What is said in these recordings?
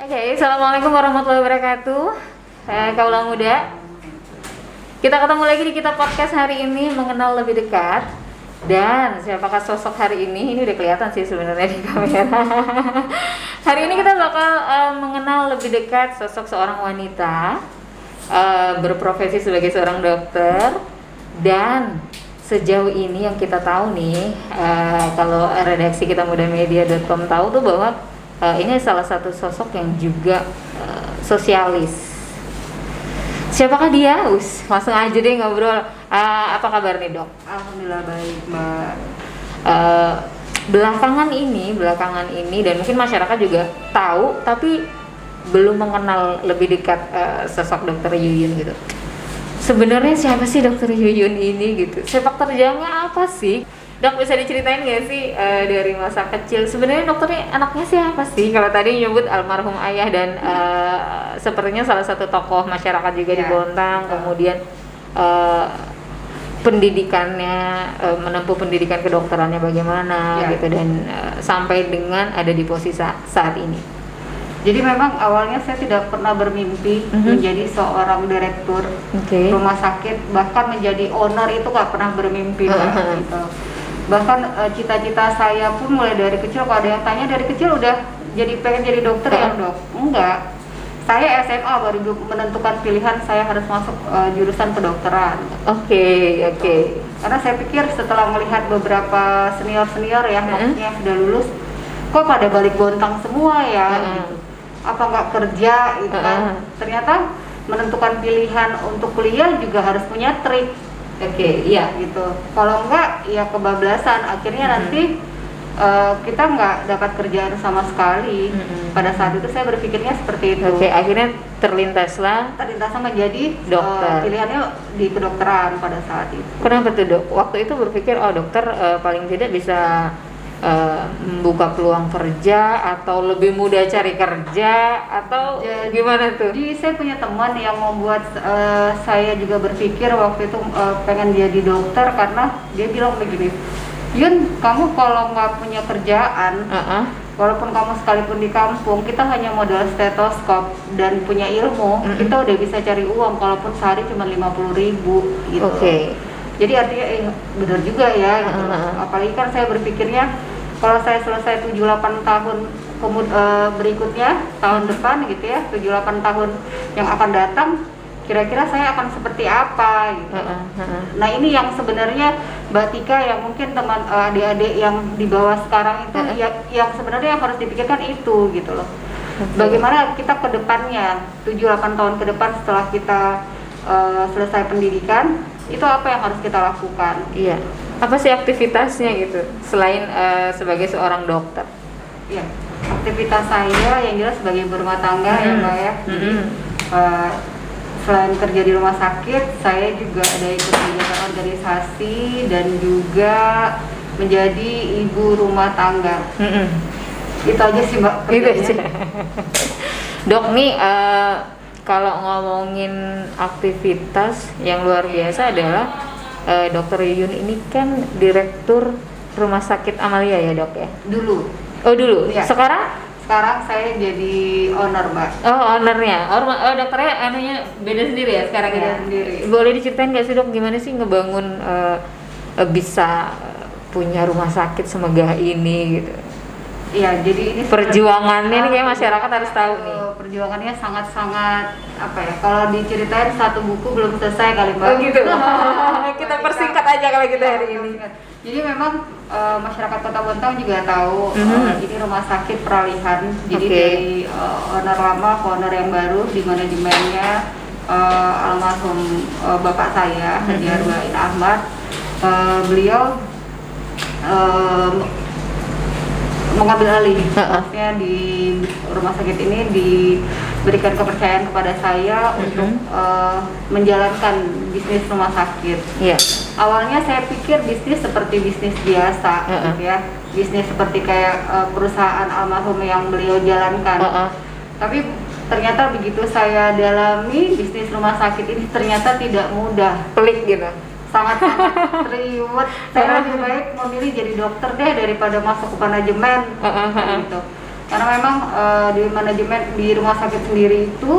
Oke, assalamualaikum warahmatullahi wabarakatuh. Kaulah muda. Kita ketemu lagi di kita podcast hari ini, mengenal lebih dekat. Dan siapakah sosok hari ini? Ini udah kelihatan sih sebenarnya di kamera. Hari ini kita bakal mengenal lebih dekat sosok seorang wanita berprofesi sebagai seorang dokter. Dan sejauh ini yang kita tahu nih, kalau redaksi kita mudamedia.com tahu tuh bahwa ini salah satu sosok yang juga sosialis. Siapakah dia? Langsung aja deh ngobrol. Apa kabar nih, Dok? Alhamdulillah baik, Mbak. Belakangan ini dan mungkin masyarakat juga tahu tapi belum mengenal lebih dekat sosok Dokter Yuyun gitu. Sebenarnya siapa sih Dokter Yuyun ini gitu? Sepak terjangnya apa sih? Dok, bisa diceritain nggak sih dari masa kecil sebenarnya dokternya anaknya siapa sih? Kalau tadi nyebut almarhum ayah dan sepertinya salah satu tokoh masyarakat juga di Bontang, kemudian pendidikannya, menempuh pendidikan kedokterannya bagaimana gitu, dan sampai dengan ada di posisi saat ini. Jadi memang awalnya saya tidak pernah bermimpi menjadi seorang direktur rumah sakit, bahkan menjadi owner itu nggak pernah bermimpi, gitu. Bahkan cita-cita saya pun mulai dari kecil. Kalau ada yang tanya dari kecil udah pengen jadi dokter ya, Dok? Enggak. Saya SMA baru menentukan pilihan saya harus masuk jurusan kedokteran. Oke. Karena saya pikir setelah melihat beberapa senior ya, maksudnya sudah lulus, kok pada balik Bontang semua ya, gitu. Apa nggak kerja gitu kan? Ternyata menentukan pilihan untuk kuliah juga harus punya trik. Iya gitu. Kalau enggak ya kebablasan, akhirnya nanti kita nggak dapat kerjaan sama sekali. Pada saat itu saya berpikirnya seperti itu. Akhirnya terlintaslah menjadi dokter. Pilihannya di kedokteran pada saat itu. Kenapa tuh, Dok? Waktu itu berpikir dokter paling tidak bisa membuka peluang kerja, atau lebih mudah cari kerja, atau gimana tuh? Jadi saya punya teman yang membuat saya juga berpikir waktu itu pengen jadi dokter, karena dia bilang begini, Yun, kamu kalau nggak punya kerjaan, walaupun kamu sekalipun di kampung, kita hanya modal stetoskop dan punya ilmu, kita udah bisa cari uang, kalaupun sehari cuma 50.000 gitu. Jadi artinya benar juga ya, gitu. Apalagi kan saya berpikirnya kalau saya selesai 7-8 tahun berikutnya, tahun depan gitu ya, 7-8 tahun yang akan datang, kira-kira saya akan seperti apa gitu. Nah ini yang sebenarnya Mbak Tika, yang mungkin teman adik-adik yang di bawah sekarang itu yang sebenarnya harus dipikirkan itu gitu loh. Bagaimana kita ke depannya, 7-8 tahun ke depan setelah kita selesai pendidikan, itu apa yang harus kita lakukan? Iya. Apa sih aktivitasnya gitu selain sebagai seorang dokter? Iya. Aktivitas saya yang jelas sebagai berumah tangga ya, Mbak ya. Jadi selain kerja di rumah sakit, saya juga ada ikut kegiatan organisasi dan juga menjadi ibu rumah tangga. Itu aja sih, Mbak. Dok, nih kalau ngomongin aktivitas yang luar biasa adalah Dokter Yuyun ini kan direktur Rumah Sakit Amalia ya, Dok ya? Dulu. Oh dulu. Ya. Sekarang saya jadi owner, Mbak. Oh, ownernya. Dokternya anunya beda sendiri ya sekarang ya? Sendiri. Boleh diceritain nggak sih, Dok, gimana sih ngebangun bisa punya rumah sakit semegah ini gitu? Iya, jadi ini perjuangannya ini kayak masyarakat harus tahu nih. Perjuangannya sangat-sangat apa ya? Kalau diceritain satu buku belum selesai kali, Mbak. Oh gitu. Kita persingkat aja kalau kita hari ini. Jadi memang masyarakat Kota Bontang juga tahu ini rumah sakit peralihan. Jadi dari owner lama ke owner yang baru, di manajemennya almarhum bapak saya, Haji Arbain Ahmad. Beliau mengambil alih, maksudnya di rumah sakit ini diberikan kepercayaan kepada saya untuk menjalankan bisnis rumah sakit. Awalnya saya pikir bisnis seperti bisnis biasa, gitu ya, bisnis seperti kayak perusahaan almarhum yang beliau jalankan. Tapi ternyata begitu saya dalami bisnis rumah sakit ini, ternyata tidak mudah, pelik gitu. Sangat ribet. Saya lebih baik memilih jadi dokter deh daripada masuk ke manajemen gitu. Karena memang di manajemen di rumah sakit sendiri itu,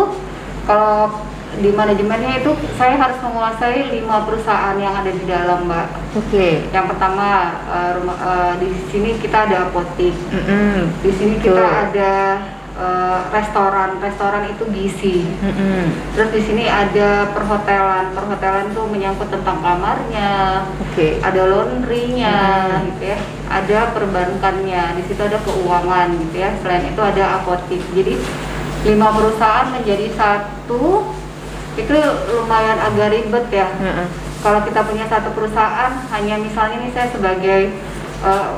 kalau di manajemennya itu saya harus menguasai 5 perusahaan yang ada di dalam, Mbak. Oke. Yang pertama di sini kita ada apotik, di sini kita ada restoran itu gizi. Terus di sini ada perhotelan itu menyangkut tentang kamarnya, ada laundrynya, gitu ya, ada perbankannya, di situ ada keuangan, gitu ya. Selain itu ada apotik. Jadi 5 perusahaan menjadi satu, itu lumayan agak ribet ya. Kalau kita punya satu perusahaan, hanya misalnya ini saya sebagai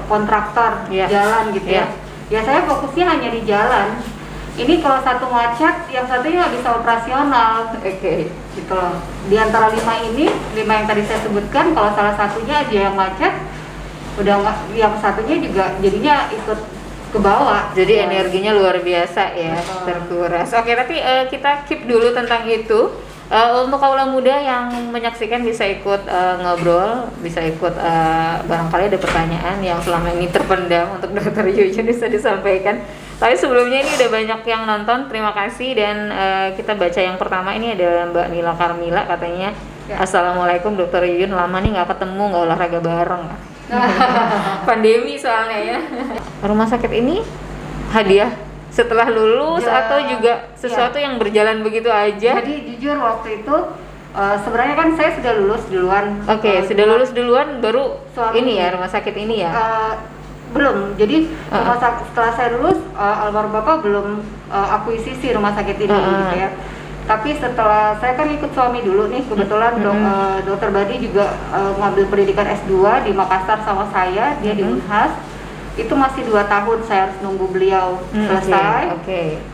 kontraktor jalan gitu ya. Ya saya fokusnya hanya di jalan. Ini kalau satu macet, yang satunya nggak bisa operasional. Gitu loh. Di antara 5 ini, 5 yang tadi saya sebutkan, kalau salah satunya aja yang macet, udah nggak, yang satunya juga jadinya ikut ke bawah. Jadi energinya luar biasa ya, terkuras. Oke, tapi kita keep dulu tentang itu. Untuk kaula muda yang menyaksikan bisa ikut ngobrol, bisa ikut barangkali ada pertanyaan yang selama ini terpendam untuk Dokter Yuyun bisa disampaikan. Tapi sebelumnya ini udah banyak yang nonton, terima kasih. Dan kita baca yang pertama, ini ada Mbak Nila Karmila katanya, Assalamualaikum Dokter Yuyun, lama nih nggak ketemu, nggak olahraga bareng. Pandemi soalnya ya. Rumah sakit ini hadiah setelah lulus atau juga sesuatu yang berjalan begitu aja? Jadi jujur waktu itu sebenarnya kan saya sudah lulus duluan. Sudah lulus duluan baru ini ya, rumah sakit ini ya? Belum. Jadi setelah saya lulus, almarhum bapak belum akuisisi rumah sakit ini gitu ya. Tapi setelah saya kan ikut suami dulu nih, kebetulan Dokter Badi juga ngambil pendidikan S2 di Makassar sama saya, dia di Unhas. Itu masih 2 tahun saya harus nunggu beliau selesai.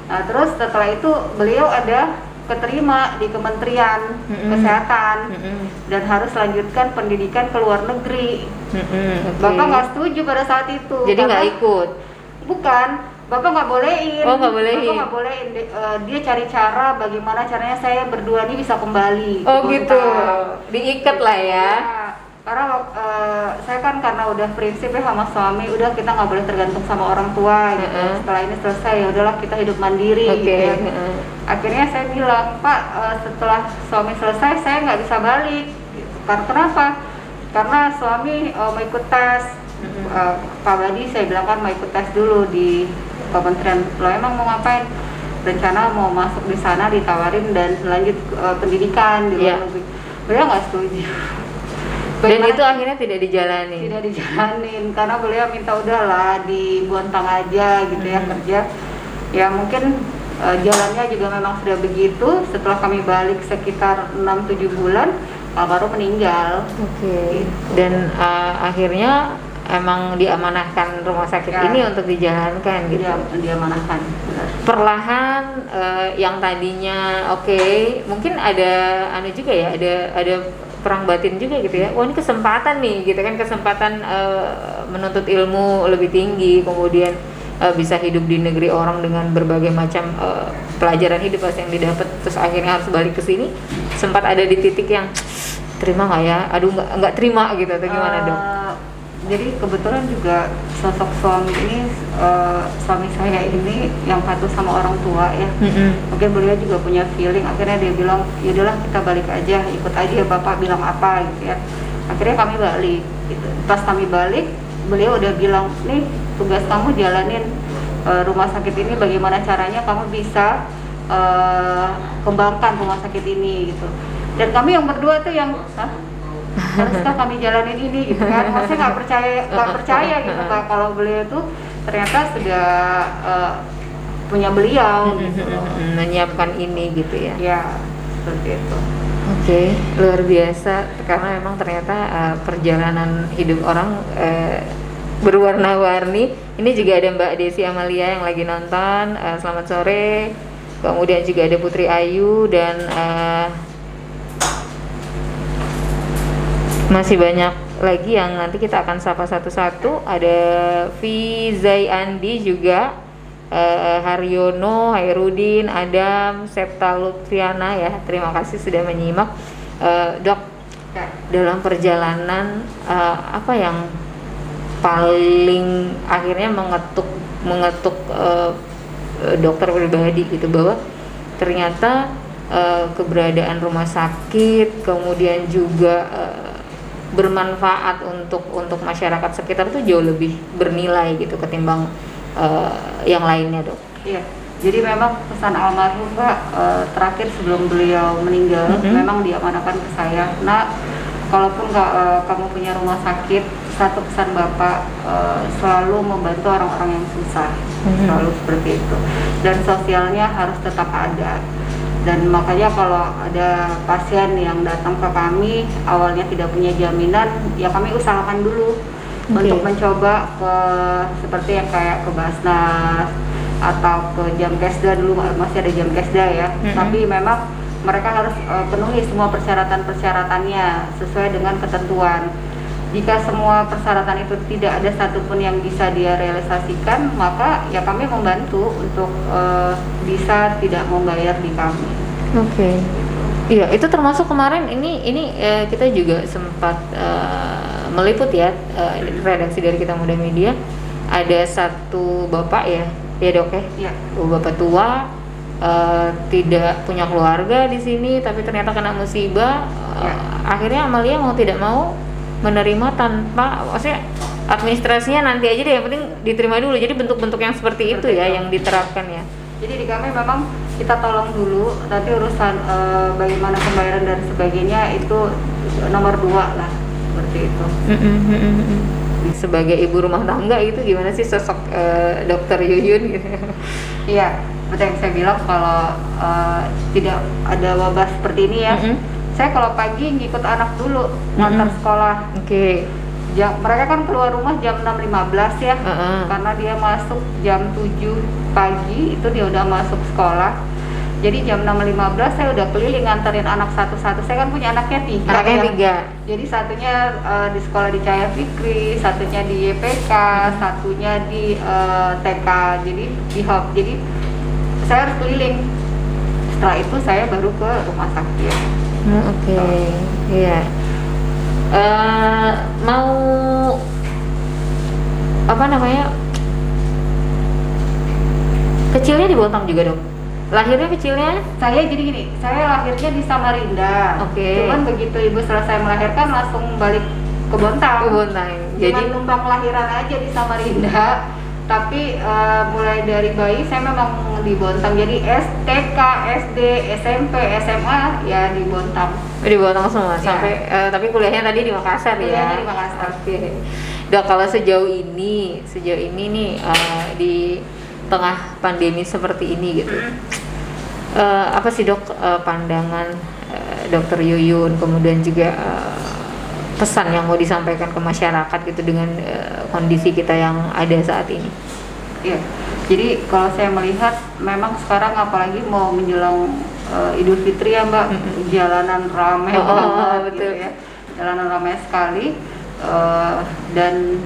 Nah terus setelah itu beliau ada keterima di Kementerian Kesehatan dan harus lanjutkan pendidikan ke luar negeri. Bapak nggak setuju pada saat itu. Jadi nggak ikut? Bukan, Bapak nggak bolehin. Nggak bolehin. Bapak nggak bolehin. Dia cari cara bagaimana caranya saya berdua ini bisa kembali. Gitu. Diikat lah ya. Karena saya kan karena udah prinsip ya sama suami, udah kita nggak boleh tergantung sama orang tua gitu. Setelah ini selesai ya udahlah kita hidup mandiri gitu ya. Akhirnya saya bilang, Pak, setelah suami selesai saya nggak bisa balik gitu. Karena kenapa? Karena suami mau ikut tes. Pak Badi saya bilang kan mau ikut tes dulu di Kementerian. Lo emang mau ngapain? Rencana mau masuk di sana, ditawarin dan lanjut pendidikan di luar negeri. Beliau nggak setuju. Dan itu akhirnya tidak dijalani? Tidak dijalanin, karena beliau minta udahlah di Bontang aja gitu ya kerja. Ya mungkin jalannya juga memang sudah begitu. Setelah kami balik sekitar 6-7 bulan, almarhum meninggal. Gitu. Dan akhirnya emang diamanahkan rumah sakit ini untuk dijalankan gitu? Diamanahkan, benar. Perlahan yang tadinya mungkin ada juga ya, ada perang batin juga gitu ya. Wah, ini kesempatan nih gitu kan, kesempatan menuntut ilmu lebih tinggi, kemudian bisa hidup di negeri orang dengan berbagai macam pelajaran hidup yang didapat, terus akhirnya harus balik ke sini. Sempat ada di titik yang terima nggak ya? Aduh, nggak terima gitu atau gimana, Dok? Jadi kebetulan juga sosok suami ini, suami saya ini yang patuh sama orang tua ya. Mungkin beliau juga punya feeling, akhirnya dia bilang, yaudahlah kita balik aja, ikut aja bapak bilang apa gitu ya. Akhirnya kami balik gitu. Pas kami balik, beliau udah bilang, nih tugas kamu jalanin rumah sakit ini, bagaimana caranya kamu bisa kembangkan rumah sakit ini gitu. Dan kami yang berdua tuh yang haruskah kami jalanin ini gitu kan, maksudnya nggak percaya gitu Kak, kalau beliau tuh ternyata sudah punya beliau gitu menyiapkan ini gitu ya. Ya seperti itu. Luar biasa, karena memang ternyata perjalanan hidup orang berwarna-warni. Ini juga ada Mbak Desi Amalia yang lagi nonton, selamat sore. Kemudian juga ada Putri Ayu dan masih banyak lagi yang nanti kita akan sapa satu-satu. Ada Vizai Andi juga, Haryono, Hairudin, Adam, Septa Lutfiana ya. Terima kasih sudah menyimak. Dok, dalam perjalanan apa yang paling akhirnya mengetuk mengetuk dokter pribadi gitu, bahwa ternyata keberadaan rumah sakit kemudian juga bermanfaat untuk masyarakat sekitar itu jauh lebih bernilai gitu ketimbang yang lainnya, Dok. Iya. Jadi memang pesan almarhum Mbak, terakhir sebelum beliau meninggal memang diamanahkan ke saya. Nah, kalaupun kamu punya rumah sakit, satu pesan Bapak selalu membantu orang-orang yang susah, selalu seperti itu. Dan sosialnya harus tetap ada. Dan makanya kalau ada pasien yang datang ke kami awalnya tidak punya jaminan, ya kami usahakan dulu untuk mencoba ke seperti yang kayak ke Basnas atau ke Jamkesda, dulu masih ada Jamkesda ya. Tapi memang mereka harus penuhi semua persyaratan-persyaratannya sesuai dengan ketentuan. Jika semua persyaratan itu tidak ada satupun yang bisa dia realisasikan, maka ya kami membantu untuk bisa tidak membayar di kami. Iya, itu termasuk kemarin ini kita juga sempat meliput ya, redaksi dari Kita Muda Media, ada satu bapak ya Dok ya, bapak tua, tidak punya keluarga di sini, tapi ternyata kena musibah. Akhirnya Amalia mau tidak mau menerima tanpa, maksudnya administrasinya nanti aja deh, yang penting diterima dulu. Jadi bentuk-bentuk yang seperti itu ya yang diterapkan ya. Jadi di kami memang kita tolong dulu, nanti urusan bagaimana pembayaran dan sebagainya itu nomor 2 lah, seperti itu. Sebagai ibu rumah tangga itu gimana sih sosok Dokter Yuyun gitu? Iya, seperti yang saya bilang, kalau tidak ada wabah seperti ini ya, saya kalau pagi ngikut anak dulu ngantar sekolah. Mereka kan keluar rumah jam 6.15 ya, karena dia masuk jam 7 pagi itu dia udah masuk sekolah. Jadi jam 6.15 saya udah keliling nganterin anak satu-satu. Saya kan punya anaknya 3. Jadi satunya di sekolah di Cahaya Fikri, satunya di YPK, satunya di TK. Jadi di hub. Jadi saya harus keliling. Setelah itu saya baru ke rumah sakit. Iya. Mau apa namanya? Kecilnya di Bontang juga, Dok? Lahirnya kecilnya? Saya jadi gini, saya lahirnya di Samarinda. Cuman begitu ibu selesai melahirkan langsung balik ke Bontang. Jadi numpang lahiran aja di Samarinda. Tapi mulai dari bayi saya memang di Bontang. Jadi TK, SD, SMP, SMA ya di Bontang. Di Bontang semua sampai tapi kuliahnya tadi di Makassar ya. Di Makassar. Dok, kalau sejauh ini nih di tengah pandemi seperti ini gitu, apa sih Dok pandangan Dokter Yuyun, kemudian juga pesan yang mau disampaikan ke masyarakat gitu dengan kondisi kita yang ada saat ini? Iya, jadi kalau saya melihat memang sekarang apalagi mau menjelang Idul Fitri ya Mbak, jalanan ramai banget gitu ya, jalanan ramai sekali, dan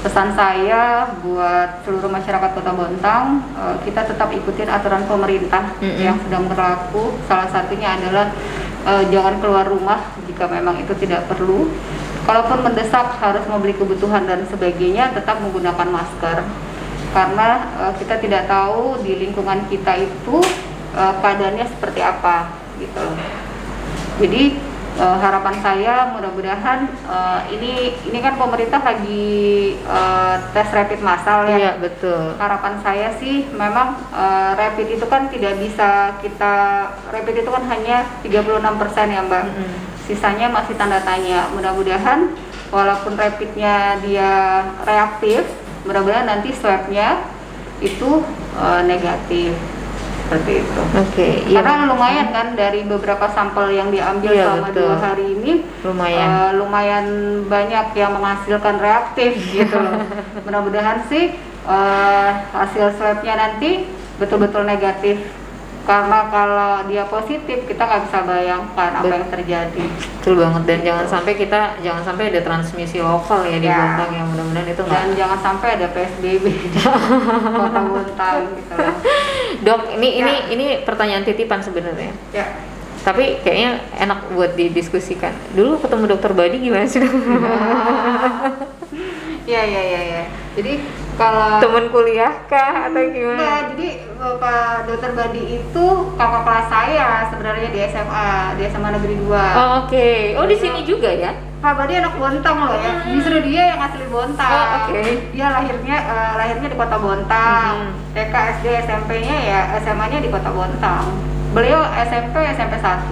pesan saya buat seluruh masyarakat Kota Bontang, kita tetap ikutin aturan pemerintah yang sedang berlaku. Salah satunya adalah jangan keluar rumah jika memang itu tidak perlu. Kalaupun mendesak harus membeli kebutuhan dan sebagainya, tetap menggunakan masker. Karena kita tidak tahu di lingkungan kita itu keadaannya seperti apa gitu. Jadi harapan saya mudah-mudahan ini kan pemerintah lagi tes rapid massal ya. Iya, betul. Harapan saya sih memang rapid itu kan tidak bisa rapid itu kan hanya 36% ya Mbak. Sisanya masih tanda tanya. Mudah-mudahan walaupun rapidnya dia reaktif, mudah-mudahan nanti swabnya itu negatif. Seperti itu. Karena lumayan kan dari beberapa sampel yang diambil selama 2 hari ini, lumayan banyak yang menghasilkan reaktif gitu loh. Mudah-mudahan sih hasil swabnya nanti betul-betul negatif. Karena kalau dia positif kita nggak bisa bayangkan apa yang terjadi. Betul banget, dan jangan sampai ada transmisi lokal ya di Bontang, yang mudah-mudahan itu nggak. Dan jangan sampai ada PSBB di Kota Bontang gitu. Dok, ini pertanyaan titipan sebenarnya. Ya. Tapi kayaknya enak buat didiskusikan. Dulu ketemu Dokter Badi gimana sih? Ya. Jadi Kalau Temen kuliah kah atau gimana? enggak, jadi Bapak Dokter Badi itu kakak kelas saya sebenarnya di SMA Negeri 2. Oh, oke. Oh, di sini juga ya? Pak Badi anak Bontang loh ya. Justru dia yang asli Bontang. Oh, oke. Dia lahirnya di Kota Bontang. TK, SD, SMP-nya ya SMA-nya di Kota Bontang. Beliau SMP 1.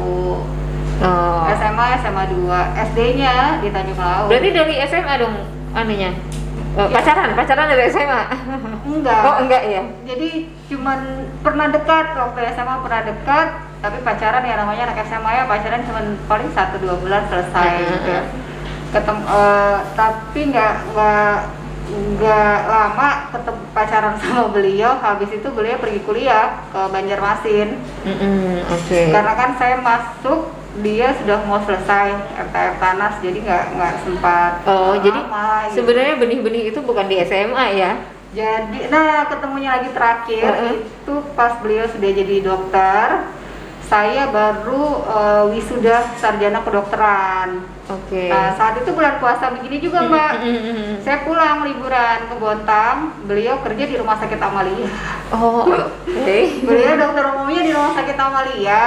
Oh. SMA 2. SD-nya di Tanjung Laut. Berarti dari SMA dong anunya? Pacaran dari SMA? Enggak. Oh, enggak ya? Jadi cuman pernah dekat waktu SMA, pernah dekat, tapi pacaran ya namanya anak SMA ya, pacaran cuman paling 1-2 bulan selesai gitu ya. Tapi nggak lama ketemu pacaran sama beliau. Habis itu beliau pergi kuliah ke Banjarmasin. Oke. Karena kan saya masuk, dia sudah mau selesai FTF Tanas, jadi nggak sempat. Oh, jadi lama, gitu. sebenarnya benih-benih itu bukan di SMA ya? Jadi, ketemunya lagi terakhir itu pas beliau sudah jadi dokter. Saya baru wisuda sarjana kedokteran. Oke. Nah, saat itu bulan puasa begini juga, Mbak. Saya pulang liburan ke Bontang, beliau kerja di Rumah Sakit Amalia. Oh, oke. Beliau dokter umumnya di Rumah Sakit Amalia.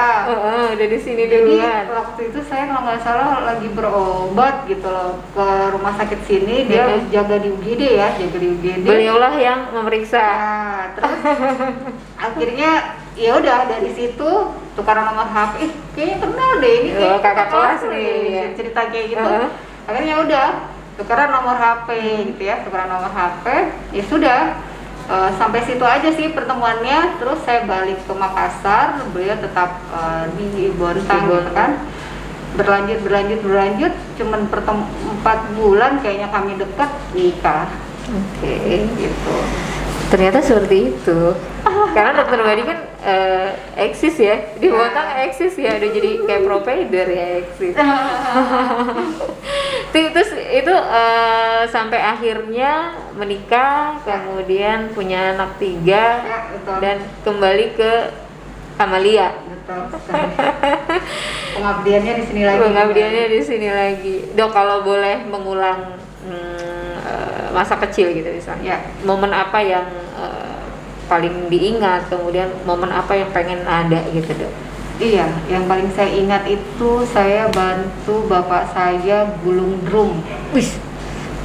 Udah di sini Jadi duluan. waktu itu saya kalau nggak salah lagi berobat gitu loh ke rumah sakit sini, dia jaga di UGD ya, jaga di UGD. Beliaulah yang memeriksa. Nah, terus akhirnya ya udah dari situ tukaran nomor HP. Kayaknya kenal deh ini. Oh, kakak kelas deh, nih, ya. cerita kayak gitu. Akhirnya udah tukaran nomor HP gitu ya, tukaran nomor HP. Ya sudah. Sampai situ aja sih pertemuannya. Terus saya balik ke Makassar, beliau tetap di Bontang gitu kan. Berlanjut, cuman 4 bulan kayaknya kami dekat, nikah. Oke. Gitu. Ternyata seperti itu. Karena dokter Badi kan eksis ya, di Bontang eksis ya, udah jadi kayak provider ya, eksis. Terus itu sampai akhirnya menikah, kemudian punya anak 3 Ya, betul. dan kembali ke Amalia. Betul sekali. Pengabdiannya di sini lagi. Pengabdiannya di sini lagi. Dok, kalau boleh mengulang masa kecil gitu misalnya, momen apa yang paling diingat, kemudian momen apa yang pengen ada gitu, Dok? Iya, yang paling saya ingat itu saya bantu bapak saya gulung drum. Wih,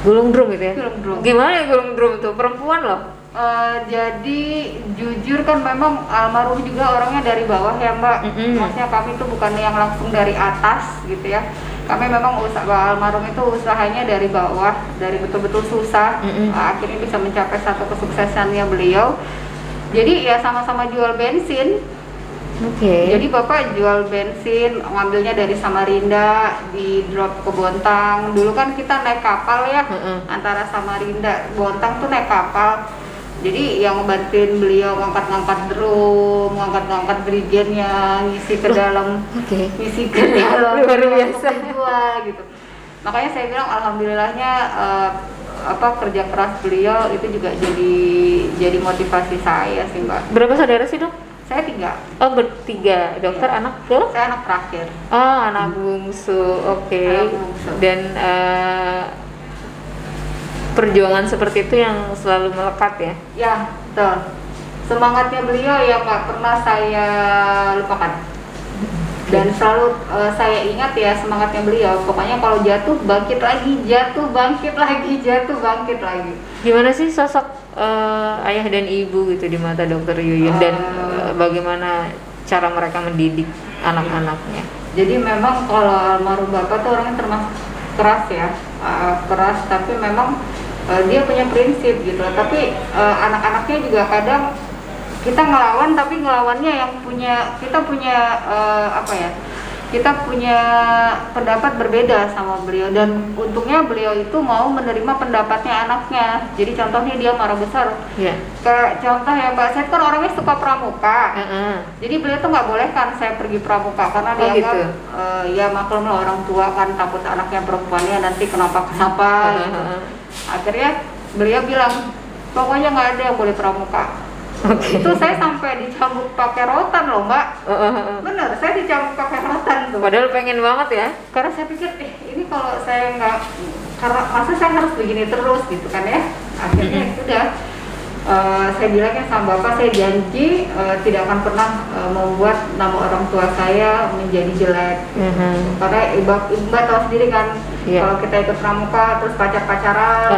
gulung drum gitu ya? Gulung drum. Gimana ya gulung drum tuh? Perempuan loh? Jadi jujur kan memang almarhum juga orangnya dari bawah ya, Mbak. Maksudnya kami tuh bukan yang langsung dari atas gitu ya. Kami memang almarhum itu usahanya dari bawah, dari betul-betul susah. Akhirnya bisa mencapai satu kesuksesannya beliau. Jadi ya sama-sama jual bensin. Oke. Jadi bapak jual bensin, ngambilnya dari Samarinda, di drop ke Bontang. Dulu kan kita naik kapal ya, antara Samarinda, Bontang tuh naik kapal. Jadi yang ngebantuin beliau ngangkat-ngangkat drum, ngangkat-ngangkat berigennya, ngisi ke dalam, ngisi ke dalam luar biasa gitu. Makanya saya bilang alhamdulillahnya kerja keras beliau itu juga jadi motivasi saya sih, Mbak. Berapa saudara sih, Dok? Saya 3. Oh, bertiga. Dokter anak ke? Saya anak terakhir. Oh, anak bungsu. Oke. Anak bungsu. Dan perjuangan seperti itu yang selalu melekat ya? Ya, betul. Semangatnya beliau yang nggak pernah saya lupakan. Dan selalu saya ingat ya semangatnya beliau. Pokoknya kalau jatuh bangkit lagi, jatuh bangkit lagi, jatuh bangkit lagi. Gimana sih sosok ayah dan ibu gitu di mata Dokter Yuyun dan bagaimana cara mereka mendidik anak-anaknya? Jadi memang kalau almarhum bapak tuh orangnya termasuk keras ya, keras tapi memang dia punya prinsip gitu. Tapi anak-anaknya juga kadang kita ngelawan, tapi ngelawannya yang kita punya pendapat berbeda sama beliau. Dan untungnya beliau itu mau menerima pendapatnya anaknya. Jadi contohnya dia marah besar. Kayak contoh ya Mbak, saya kan orangnya suka pramuka. Jadi beliau tuh nggak boleh kan saya pergi pramuka karena dianggap gitu. Ya maklum lah orang tua kan takut anaknya perempuannya nanti kenapa gitu. Akhirnya beliau bilang pokoknya nggak ada yang boleh pramuka. Itu saya sampai dicambuk pakai rotan loh, Mbak. Bener, saya dicambuk pakai rotan tuh. Padahal pengen banget ya. Karena saya pikir ini kalau saya nggak, karena masa saya harus begini terus gitu kan ya. Akhirnya sudah saya bilangnya sama bapak, saya janji tidak akan pernah membuat nama orang tua saya menjadi jelek. Karena ibu tahu sendiri kan, kalau kita ikut pramuka terus pacaran,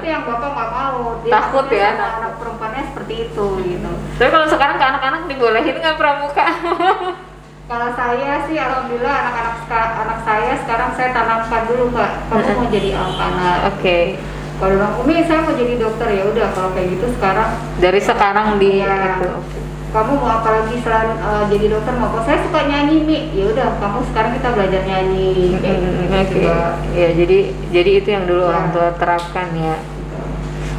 itu yang bapak nggak mau. Dia takut ya, anak perempuannya seperti itu gitu. Tapi kalau sekarang ke anak-anak dibolehin nggak pramuka? Kalau saya sih alhamdulillah anak saya sekarang saya tanamkan dulu, Mbak, kamu mau jadi apa? Oke. Kalau bilang Umi saya mau jadi dokter, ya udah kalau kayak gitu sekarang dari sekarang itu. Kamu mau apa lagi selain jadi dokter? Mau apa? Saya suka nyanyi, Mi. Ya udah kamu sekarang kita belajar nyanyi. Oke. Ya jadi itu yang dulu orang tua terapkan ya.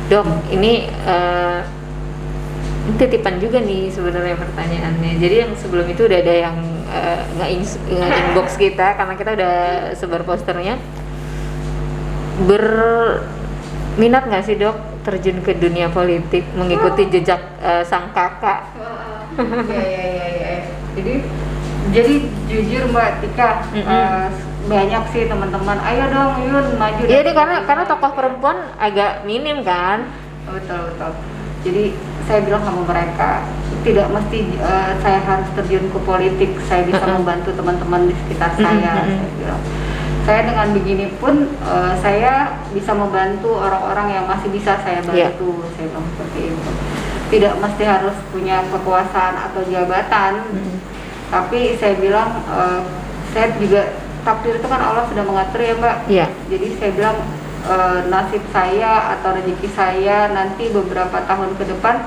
Dok, ini titipan juga nih sebenarnya pertanyaannya. Jadi yang sebelum itu udah ada yang nge-inbox kita karena kita udah sebar posternya. Berminat nggak sih dok terjun ke dunia politik mengikuti jejak sang kakak? Ya. Jadi jujur Mbak Tika, banyak sih teman-teman. Ayo dong Yun maju. Iya deh, karena tokoh perempuan agak minim kan. Betul. Jadi saya bilang sama mereka, tidak mesti saya harus terjun ke politik, saya bisa membantu teman-teman di sekitar saya. Saya bilang, saya dengan begini pun saya bisa membantu orang-orang yang masih bisa saya bantu. Saya bilang seperti itu. Tidak mesti harus punya kekuasaan atau jabatan, tapi saya bilang saya juga takdir itu kan Allah sudah mengatur ya Mbak. Jadi saya bilang nasib saya atau rezeki saya nanti beberapa tahun ke depan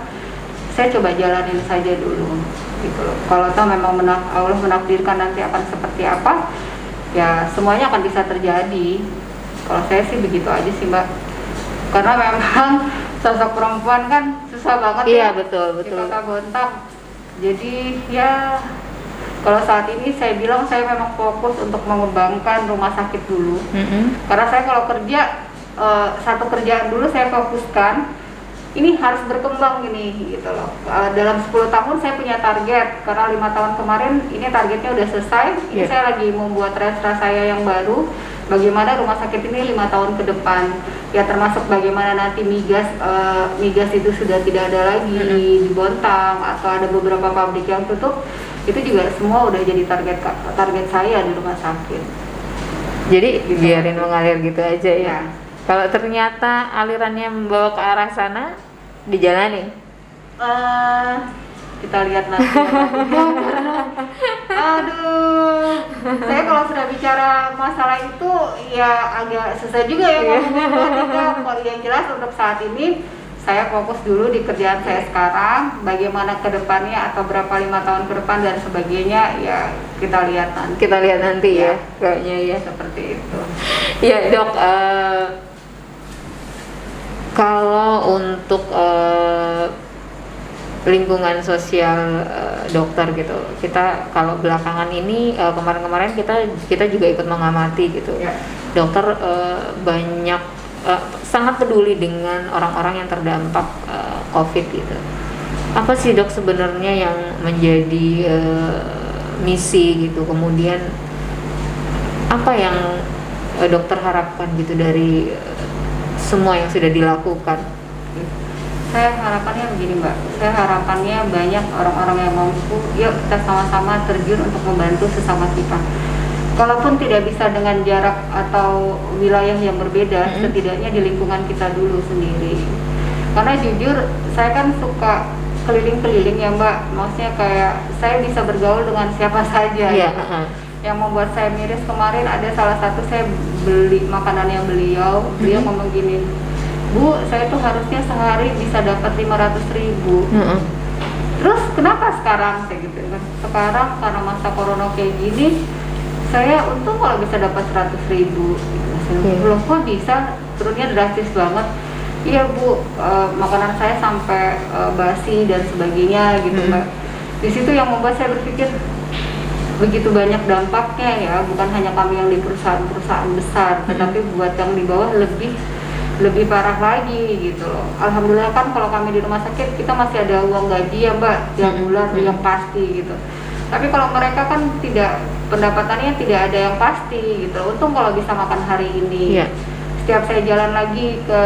saya coba jalanin saja dulu gitu loh. Kalau toh memang Allah menakdirkan nanti akan seperti apa, ya semuanya akan bisa terjadi. Kalau saya sih begitu aja sih Mbak, karena memang sosok perempuan kan susah banget betul. di Kota Bontang. Jadi ya kalau saat ini saya bilang saya memang fokus untuk mengembangkan rumah sakit dulu. Karena saya kalau kerja satu kerjaan dulu saya fokuskan, ini harus berkembang gini gitu loh. Dalam 10 tahun saya punya target, karena 5 tahun kemarin ini targetnya udah selesai. Ini saya lagi membuat restra saya yang baru, bagaimana rumah sakit ini 5 tahun ke depan, ya termasuk bagaimana nanti migas itu sudah tidak ada lagi di Bontang, atau ada beberapa pabrik yang tutup, itu juga semua udah jadi target saya di rumah sakit. Jadi gitu, biarin mengalir gitu aja ya. Kalau ternyata alirannya membawa ke arah sana, dijalanin. Kita lihat nanti. Aduh, saya kalau sudah bicara masalah itu ya agak susah juga ya ngomongnya. Kalau yang jelas untuk saat ini saya fokus dulu di kerjaan saya sekarang. Bagaimana ke depannya atau berapa 5 tahun ke depan dan sebagainya, ya kita lihat nanti. Ya, kayaknya ya seperti itu. Ya dok, kalau untuk lingkungan sosial dokter gitu, kita kalau belakangan ini kemarin-kemarin kita juga ikut mengamati gitu. Dokter banyak sangat peduli dengan orang-orang yang terdampak COVID gitu. Apa sih dok sebenarnya yang menjadi misi gitu, kemudian apa yang dokter harapkan gitu dari semua yang sudah dilakukan? Saya harapannya begini Mbak, saya harapannya banyak orang-orang yang mampu, yuk kita sama-sama terjun untuk membantu sesama kita. Kalaupun tidak bisa dengan jarak atau wilayah yang berbeda, setidaknya di lingkungan kita dulu sendiri. Karena jujur, saya kan suka keliling-keliling ya Mbak, maksudnya kayak saya bisa bergaul dengan siapa saja. Yang membuat saya miris kemarin ada salah satu, saya beli makanannya beliau ngomong gini, Bu, saya tuh harusnya sehari bisa dapat 500.000. Terus kenapa sekarang? Saya gitu kan. Sekarang karena masa corona kayak gini, saya untung kalau bisa dapat 100.000. Loh kok bisa? Turunnya drastis banget. Iya Bu, makanan saya sampai basi dan sebagainya gitu Mbak. Di situ yang membuat saya berpikir begitu banyak dampaknya ya, bukan hanya kami yang di perusahaan-perusahaan besar, tetapi buat yang di bawah lebih parah lagi gitu loh. Alhamdulillah kan kalau kami di rumah sakit kita masih ada uang gaji ya Mbak tiap bulan yang pasti gitu. Tapi kalau mereka kan tidak, pendapatannya tidak ada yang pasti gitu. Untung kalau bisa makan hari ini. setiap saya jalan lagi ke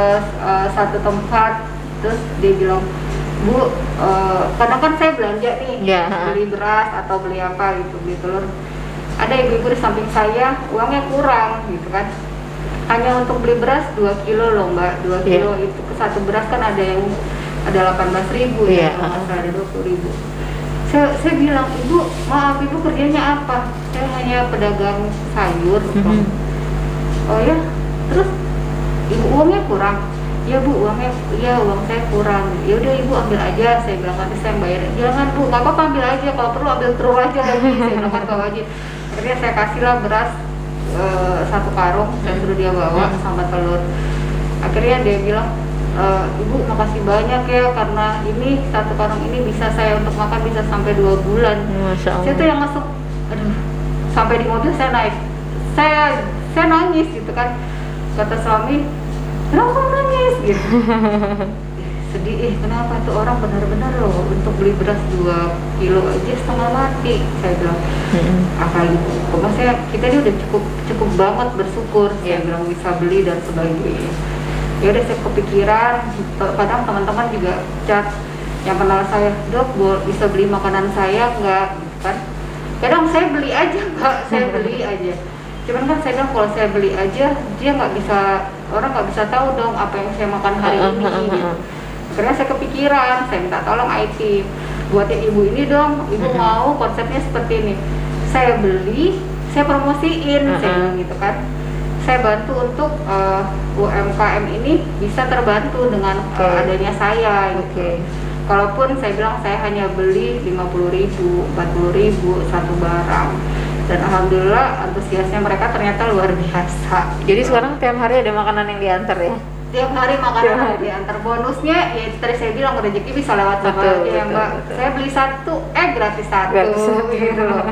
satu tempat, terus dia bilang, Bu, kadang kan saya belanja nih, beli beras atau beli apa gitu, beli telur. Ada ibu-ibu di samping saya, uangnya kurang gitu kan. Hanya untuk beli beras 2 kilo loh Mbak, 2 kilo itu ke satu beras kan ada yang ada 18.000 ya, ada 20.000. Saya bilang, Ibu, maaf Ibu kerjanya apa? Saya hanya pedagang sayur. Oh ya, terus Ibu uangnya kurang? Ya Bu, uang saya kurang. Ya udah Ibu ambil aja, saya bilang, nanti saya bayar. Jangan Bu, nggak apa-apa, ambil aja, kalau perlu ambil telur aja lagi. Saya bilang kan kalau aja. Akhirnya saya kasihlah beras 1 karung, saya suruh dia bawa sama telur. Akhirnya dia bilang, Ibu makasih banyak ya, karena ini 1 karung ini bisa saya untuk makan bisa sampai 2 bulan. Saya tuh yang masuk, aduh, sampai di mobil saya naik, saya nangis gitu kan. Kata suami, kenapa kamu nangis gitu? Sedih, kenapa tuh orang benar-benar loh untuk beli beras 2 kilo aja setengah mati. Saya bilang, apa itu? Maksudnya kita ini udah cukup banget bersyukur. Saya bilang bisa beli dan sebagainya. Ya udah saya kepikiran, kadang teman-teman juga chat yang kenal saya, Dok, bisa beli makanan saya nggak? Gitu kan? Kadang saya beli aja Mbak, saya beli aja. Cuman kan saya bilang kalau saya beli aja, dia orang nggak bisa tahu dong apa yang saya makan hari ini. Gitu. Akhirnya saya kepikiran, saya minta tolong IT, buatin ibu ini dong, ibu mau konsepnya seperti ini. Saya beli, saya promosiin, saya bilang gitu kan. Saya bantu untuk UMKM ini bisa terbantu dengan adanya saya. Gitu. Kalaupun saya bilang saya hanya beli 50.000, 40.000 satu barang. Dan alhamdulillah antusiasnya mereka ternyata luar biasa. Jadi sekarang tiap hari ada makanan yang diantar ya? Tiap hari makanan yang diantar. Bonusnya ya tadi saya bilang rezeki bisa lewat Bapak aja ya Mbak. Betul. Saya beli 1, gratis 1 gitu loh.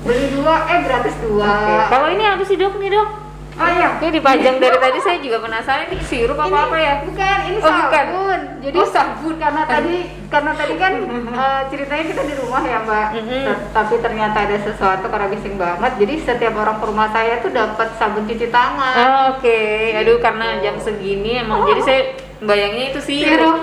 Beli 2, gratis 2. Kalau ini apa sih Dok nih Dok? Oh iya, ini dipajang dari tadi saya juga penasaran ini sirup apa ya? Bukan, ini sabun. Jadi sabun karena tadi kan ceritanya kita di rumah ya Mbak. Tapi ternyata ada sesuatu karena bising banget. Jadi setiap orang ke rumah saya tuh dapat sabun cuci tangan. Aduh karena jam segini emang jadi saya bayanginnya itu sirup.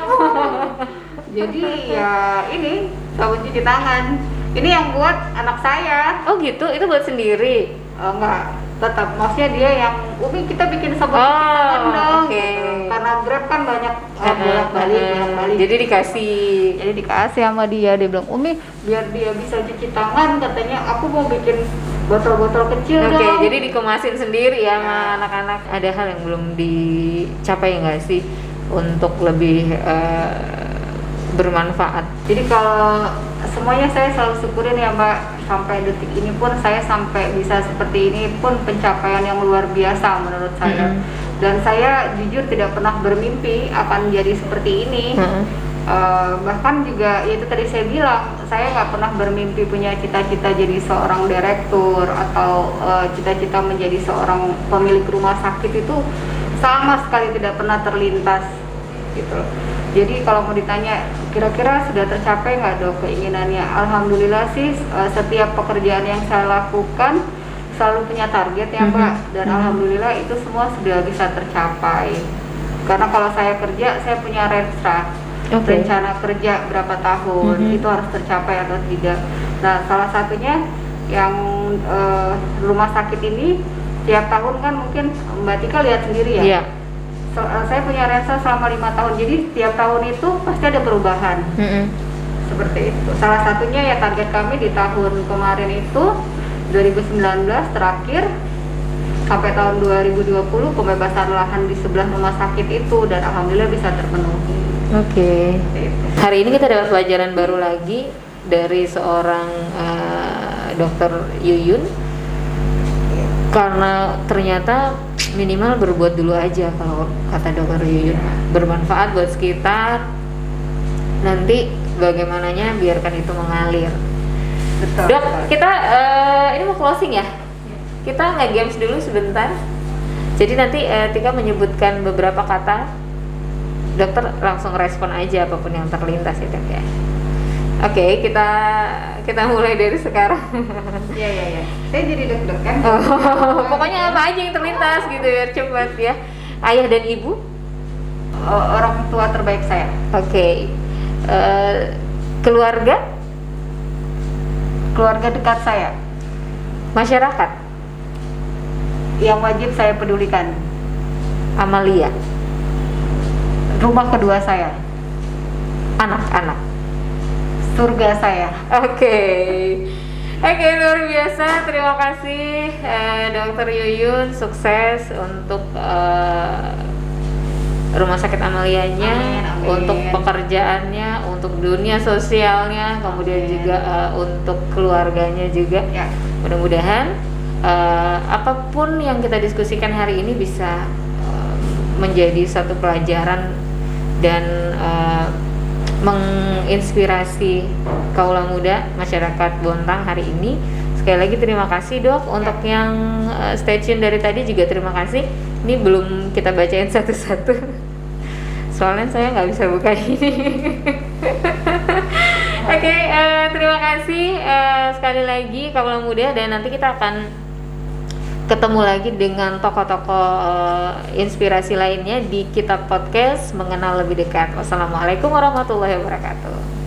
Jadi ya ini sabun cuci tangan. Ini yang buat anak saya. Oh gitu, itu buat sendiri? Enggak, tetap maksudnya dia yang Umi kita bikin sabun cuci tangan dong gitu. Karena Grab kan banyak bolak-balik. Jadi dikasih sama dia bilang Umi biar dia bisa cuci tangan, katanya aku mau bikin botol-botol kecil dong. Jadi dikemasin sendiri ya sama anak-anak. Ada hal yang belum dicapai nggak sih untuk lebih bermanfaat? Jadi kalau semuanya saya selalu syukurin ya Mbak, sampai detik ini pun saya sampai bisa seperti ini pun pencapaian yang luar biasa menurut saya. Dan saya jujur tidak pernah bermimpi akan jadi seperti ini. Bahkan juga itu tadi saya bilang, saya nggak pernah bermimpi punya cita-cita jadi seorang direktur atau cita-cita menjadi seorang pemilik rumah sakit, itu sama sekali tidak pernah terlintas gitu. Jadi kalau mau ditanya kira-kira sudah tercapai nggak Dok keinginannya? Alhamdulillah sih setiap pekerjaan yang saya lakukan selalu punya target ya Mbak. Dan alhamdulillah itu semua sudah bisa tercapai. Karena kalau saya kerja, saya punya rencana kerja berapa tahun, itu harus tercapai atau tidak. Nah salah satunya yang rumah sakit ini tiap tahun kan mungkin Mbak Tika lihat sendiri ya. Saya punya Rensa selama 5 tahun, jadi tiap tahun itu pasti ada perubahan. Seperti itu. Salah satunya ya target kami di tahun kemarin itu 2019 terakhir sampai tahun 2020 pembebasan lahan di sebelah rumah sakit itu, dan alhamdulillah bisa terpenuhi. Hari ini kita dapat pelajaran baru lagi dari seorang dokter Yuyun, karena ternyata minimal berbuat dulu aja kalau kata dokter Yuyun, bermanfaat buat sekitar, nanti bagaimananya biarkan itu mengalir. Betul. Dok, kita ini mau closing ya, kita nge-games dulu sebentar, jadi nanti Tika menyebutkan beberapa kata, dokter langsung respon aja apapun yang terlintas ya Dok ya. Oke, kita mulai dari sekarang. Iya. Saya jadi deg-degan. Pokoknya apa aja yang terlintas gitu ya, cepat ya. Ayah dan ibu? Orang tua terbaik saya. Oke. Keluarga? Keluarga dekat saya. Masyarakat? Yang wajib saya pedulikan. Amalia? Rumah kedua saya. Anak-anak? Surga saya. Oke, luar biasa. Terima kasih Dokter Yuyun, sukses untuk Rumah Sakit Amalianya, Amin. untuk pekerjaannya, untuk dunia sosialnya, kemudian juga untuk keluarganya juga. Ya. Mudah-mudahan apapun yang kita diskusikan hari ini bisa menjadi satu pelajaran dan menginspirasi kaula muda masyarakat Bontang hari ini. Sekali lagi terima kasih Dok. Untuk yang stay tune dari tadi juga terima kasih. Ini belum kita bacain satu-satu soalnya saya nggak bisa buka ini. Oke, terima kasih sekali lagi kaula muda, dan nanti kita akan ketemu lagi dengan tokoh-tokoh inspirasi lainnya di Kitab Podcast Mengenal Lebih Dekat. Wassalamualaikum warahmatullahi wabarakatuh.